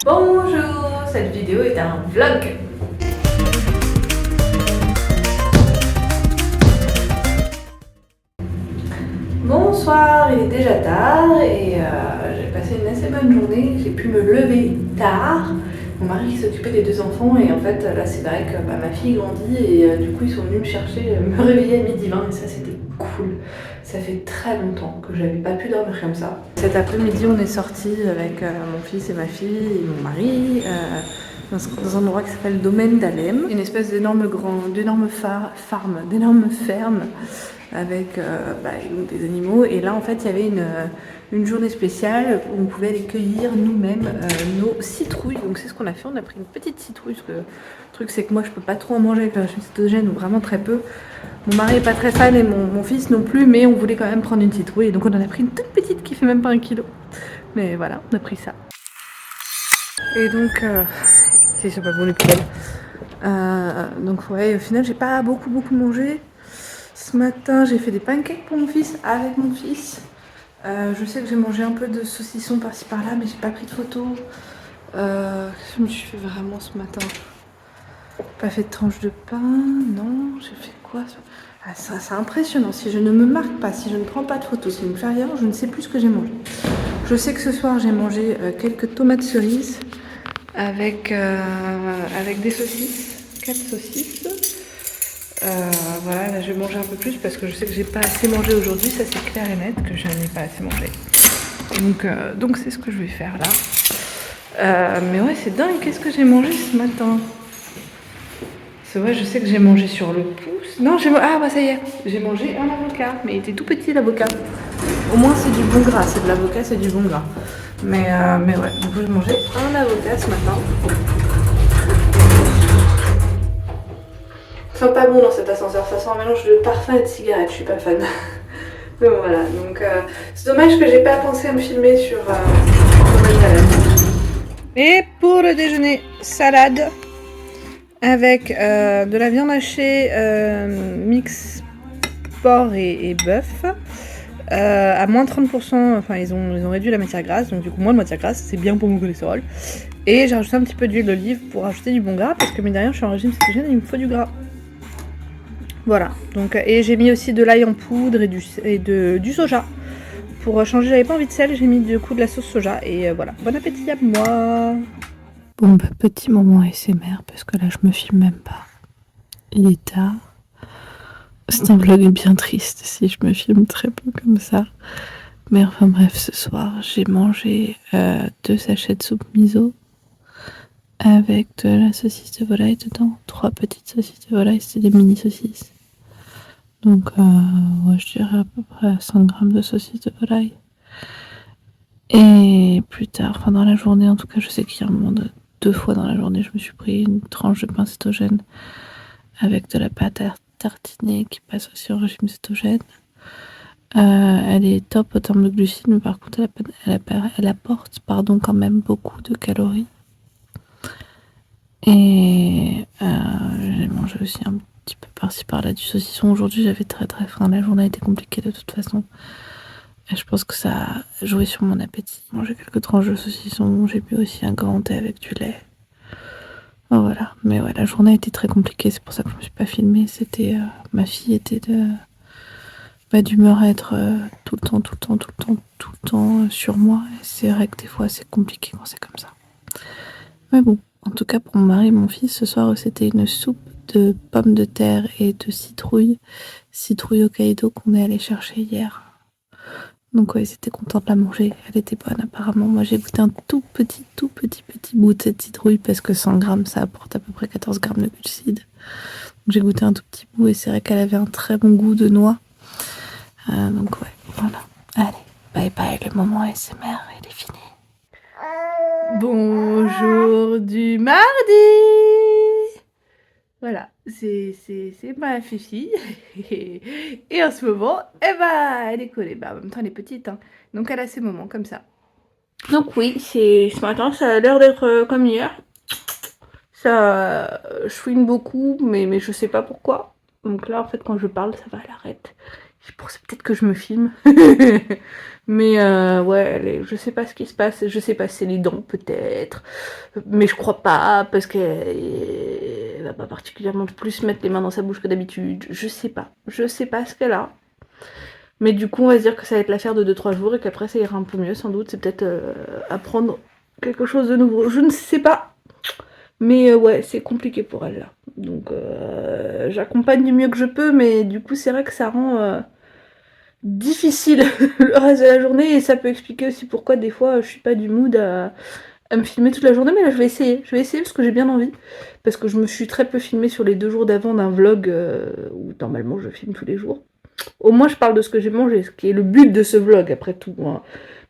Bonjour, cette vidéo est un vlog. Bonsoir, il est déjà tard et j'ai passé une assez bonne journée. J'ai pu me lever tard. Mon mari qui s'occupait des deux enfants et en fait là c'est vrai que ma fille grandit et du coup ils sont venus me chercher, me réveiller à 12h20 et ça c'était cool. Ça fait très longtemps que j'avais pas pu dormir comme ça. Cet après-midi on est sortis avec mon fils et ma fille et mon mari dans un endroit qui s'appelle Domaine d'Alem, une espèce d'énorme ferme avec des animaux. Et là en fait il y avait une journée spéciale où on pouvait aller cueillir nous-mêmes nos citrouilles. Donc c'est ce qu'on a fait, on a pris une petite citrouille parce que le truc c'est que moi je peux pas trop en manger avec le régime cétogène ou vraiment très peu. Mon mari est pas très fan et mon fils non plus, mais on voulait quand même prendre une citrouille et donc on en a pris une toute petite qui fait même pas 1 kilo. Mais voilà, on a pris ça. Et donc c'est pas bon les poubelles. Donc ouais, au final j'ai pas beaucoup mangé. Ce matin j'ai fait des pancakes pour mon fils avec mon fils. Je sais que j'ai mangé un peu de saucisson par-ci par-là, mais j'ai pas pris de photos. Qu'est-ce que je me suis fait vraiment ce matin? Pas fait de tranche de pain, non. J'ai fait quoi? Ça, c'est impressionnant. Si je ne me marque pas, si je ne prends pas de photos, si je ne fais rien, je ne sais plus ce que j'ai mangé. Je sais que ce soir j'ai mangé quelques tomates cerises avec des saucisses, 4 saucisses. Voilà, là je vais manger un peu plus parce que je sais que j'ai pas assez mangé aujourd'hui, ça c'est clair et net que je n'ai pas assez mangé. Donc c'est ce que je vais faire là. Mais ouais, c'est dingue, qu'est-ce que j'ai mangé ce matin? C'est vrai, je sais que j'ai mangé sur le pouce. Non, ah bah ça y est, j'ai mangé un avocat, mais il était tout petit l'avocat. Au moins c'est du bon gras, c'est de l'avocat, c'est du bon gras. Mais ouais, donc j'ai mangé un avocat ce matin. Ça sent pas bon dans cet ascenseur, ça sent un mélange de parfum et de cigarette, je suis pas fan. Donc voilà, c'est dommage que j'ai pas pensé à me filmer sur Et pour le déjeuner, salade avec de la viande hachée mix porc et bœuf à moins 30%, enfin ils ont réduit la matière grasse, donc du coup moins de matière grasse, c'est bien pour mon cholestérol. Et j'ai rajouté un petit peu d'huile d'olive pour rajouter du bon gras parce que mine de rien je suis en régime cétogène et il me faut du gras. Voilà, donc, et j'ai mis aussi de l'ail en poudre et du soja. Pour changer, j'avais pas envie de sel, j'ai mis du coup de la sauce soja. Et voilà, bon appétit à moi. Bon bah petit moment ASMR parce que là je me filme même pas. Il est tard. C'est un vlog bien triste si je me filme très peu comme ça. Mais enfin bref, ce soir j'ai mangé 2 sachets de soupe miso avec de la saucisse de volaille dedans. 3 petites saucisses de volaille, c'est des mini saucisses. Donc, ouais, je dirais à peu près 100 grammes de saucisses de volaille. Et plus tard, enfin dans la journée, en tout cas, je sais qu'il y a un moment 2 fois dans la journée, je me suis pris une tranche de pain cétogène avec de la pâte à tartiner qui passe aussi en régime cétogène. Elle est top en termes de glucides, mais par contre, elle apporte quand même beaucoup de calories. Et j'ai mangé aussi un petit peu par-ci par-là du saucisson. Aujourd'hui j'avais très faim, la journée a été compliquée de toute façon et je pense que ça a joué sur mon appétit. J'ai mangé quelques tranches de saucisson, j'ai bu aussi un grand thé avec du lait. Oh, voilà, mais ouais, la journée a été très compliquée, c'est pour ça que je me suis pas filmée. C'était ma fille était d'humeur à être tout le temps sur moi, et c'est vrai que des fois c'est compliqué quand c'est comme ça. Mais bon, en tout cas pour mon mari et mon fils, ce soir c'était une soupe de pommes de terre et de citrouille Hokkaido qu'on est allé chercher hier. Donc ouais, ils étaient contents de la manger, elle était bonne apparemment. Moi j'ai goûté un tout petit bout de cette citrouille parce que 100 grammes ça apporte à peu près 14 grammes de glucides. Donc j'ai goûté un tout petit bout et c'est vrai qu'elle avait un très bon goût de noix. Donc ouais, voilà. Allez, bye bye, le moment ASMR il est fini. Bonjour du mardi. Voilà, c'est ma fifi. Et en ce moment, elle est collée. Bah, en même temps, elle est petite, hein. Donc elle a ses moments comme ça. Donc oui, ce matin, ça a l'air d'être comme hier. Ça chouine beaucoup, mais je sais pas pourquoi. Donc là, en fait, quand je parle, ça va, elle arrête. peut-être que je me filme. Mais ouais, je sais pas ce qui se passe. Je sais pas, c'est les dents peut-être. Mais je crois pas, parce qu'elle va pas particulièrement plus mettre les mains dans sa bouche que d'habitude. Je sais pas. Je sais pas ce qu'elle a. Mais du coup, on va se dire que ça va être l'affaire de 2-3 jours et qu'après ça ira un peu mieux, sans doute. C'est peut-être apprendre quelque chose de nouveau. Je ne sais pas. Mais ouais, c'est compliqué pour elle là. Donc j'accompagne du mieux que je peux, mais du coup, c'est vrai que ça rend difficile le reste de la journée. Et ça peut expliquer aussi pourquoi des fois je suis pas du mood à me filmer toute la journée. Mais là, je vais essayer. Je vais essayer parce que j'ai bien envie. Parce que je me suis très peu filmée sur les 2 jours d'avant d'un vlog où normalement je filme tous les jours. Au moins je parle de ce que j'ai mangé, ce qui est le but de ce vlog après tout, hein.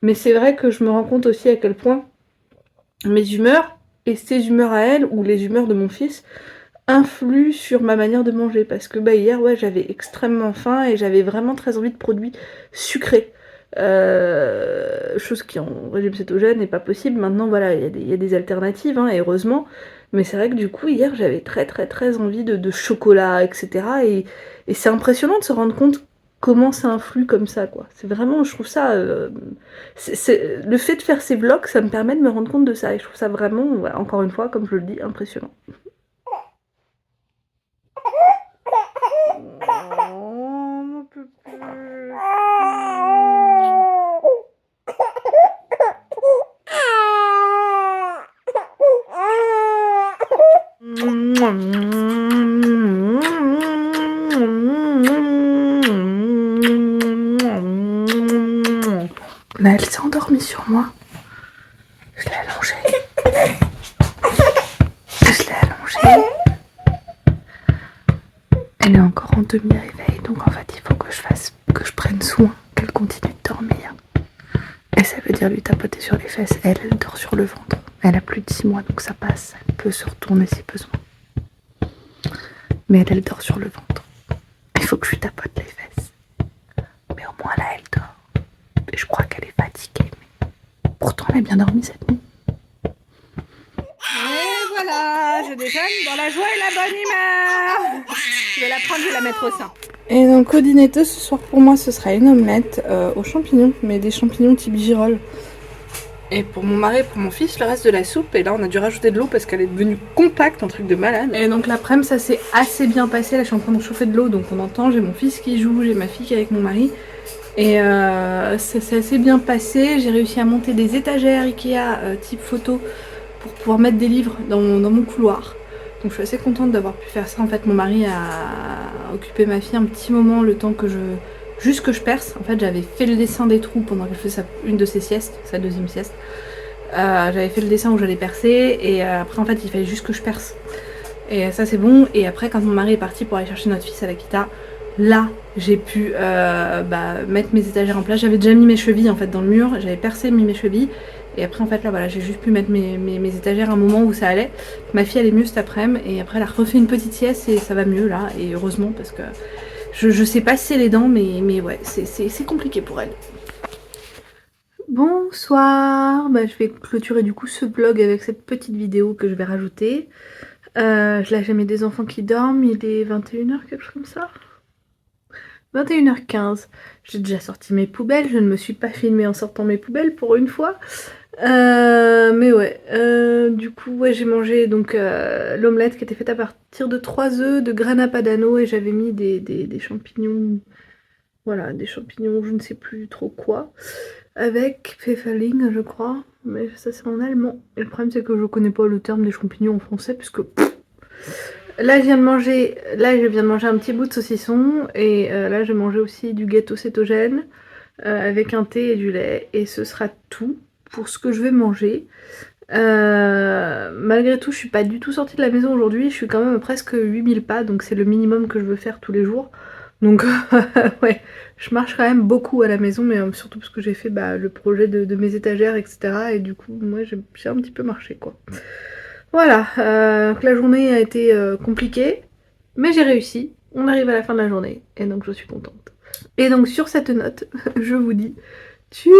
Mais c'est vrai que je me rends compte aussi à quel point mes humeurs et ses humeurs à elle, ou les humeurs de mon fils, influent sur ma manière de manger. Parce que bah, hier, ouais, j'avais extrêmement faim et j'avais vraiment très envie de produits sucrés. Chose qui en régime cétogène n'est pas possible. Maintenant voilà, il y a des alternatives, hein, et heureusement. Mais c'est vrai que du coup hier j'avais très envie de chocolat, etc. Et c'est impressionnant de se rendre compte comment ça influe comme ça, quoi. C'est vraiment, je trouve ça... le fait de faire ces vlogs, ça me permet de me rendre compte de ça. Et je trouve ça vraiment, voilà, encore une fois, comme je le dis, impressionnant. Oh, mon pépé. Là, elle s'est endormie sur moi. Je l'ai allongée. Je l'ai allongée. Elle est encore en demi-réveil, donc en fait, il faut que je prenne soin qu'elle continue de dormir. Et ça veut dire lui tapoter sur les fesses. Elle dort sur le ventre. Elle a plus de 6 mois, donc ça passe. Elle peut se retourner si besoin. Mais elle dort sur le ventre. Il faut que je lui tapote les fesses. Mais au moins là, elle dort. Et je crois qu'elle est fatiguée. Mais pourtant, elle a bien dormi cette nuit. Et voilà, je déjeune dans la joie et la bonne humeur. Je vais la prendre, je vais la mettre au sein. Et donc au dîner ce soir pour moi, ce sera une omelette aux champignons, mais des champignons type girolles. Et pour mon mari et pour mon fils, le reste de la soupe. Et là, on a dû rajouter de l'eau parce qu'elle est devenue compacte, un truc de malade. Et donc l'après-midi, ça s'est assez bien passé. Là, je suis en train de chauffer de l'eau, donc on entend. J'ai mon fils qui joue, j'ai ma fille qui est avec mon mari. Et ça s'est assez bien passé. J'ai réussi à monter des étagères Ikea type photo pour pouvoir mettre des livres dans mon couloir. Donc je suis assez contente d'avoir pu faire ça. En fait, mon mari a occupé ma fille un petit moment, le temps que juste que je perce. En fait, j'avais fait le dessin des trous pendant qu'elle faisait une de ses siestes, sa deuxième sieste. J'avais fait le dessin où j'allais percer, et après en fait il fallait juste que je perce. Et ça c'est bon. Et après, quand mon mari est parti pour aller chercher notre fils à l'Akita, là j'ai pu mettre mes étagères en place. J'avais déjà mis mes chevilles en fait dans le mur, j'avais percé, mis mes chevilles. Et après en fait là voilà, j'ai juste pu mettre mes étagères à un moment où ça allait. Ma fille allait mieux cet après-midi, et après elle a refait une petite sieste et ça va mieux là. Et heureusement, parce que je sais pas si c'est les dents, mais ouais, c'est compliqué pour elle. Bonsoir, je vais clôturer du coup ce vlog avec cette petite vidéo que je vais rajouter. Là j'ai mes 2 enfants qui dorment, il est 21h, quelque chose comme ça. 21h15, j'ai déjà sorti mes poubelles, je ne me suis pas filmée en sortant mes poubelles pour une fois. Mais ouais, du coup ouais, j'ai mangé donc l'omelette qui était faite à partir de 3 œufs, de grana padano, et j'avais mis des champignons, voilà, des champignons je ne sais plus trop quoi, avec Pfefferling je crois, mais ça c'est en allemand. Et le problème c'est que je connais pas le terme des champignons en français, puisque là je viens de manger un petit bout de saucisson, et là j'ai mangé aussi du gâteau cétogène avec un thé et du lait, et ce sera tout pour ce que je vais manger. Malgré tout, je suis pas du tout sortie de la maison aujourd'hui, je suis quand même à presque 8000 pas, donc c'est le minimum que je veux faire tous les jours. Donc ouais, je marche quand même beaucoup à la maison, mais surtout parce que j'ai fait le projet de mes étagères, etc. Et du coup, moi j'ai un petit peu marché, quoi. Voilà, la journée a été compliquée, mais j'ai réussi. On arrive à la fin de la journée, et donc je suis contente. Et donc sur cette note, je vous dis tchuss.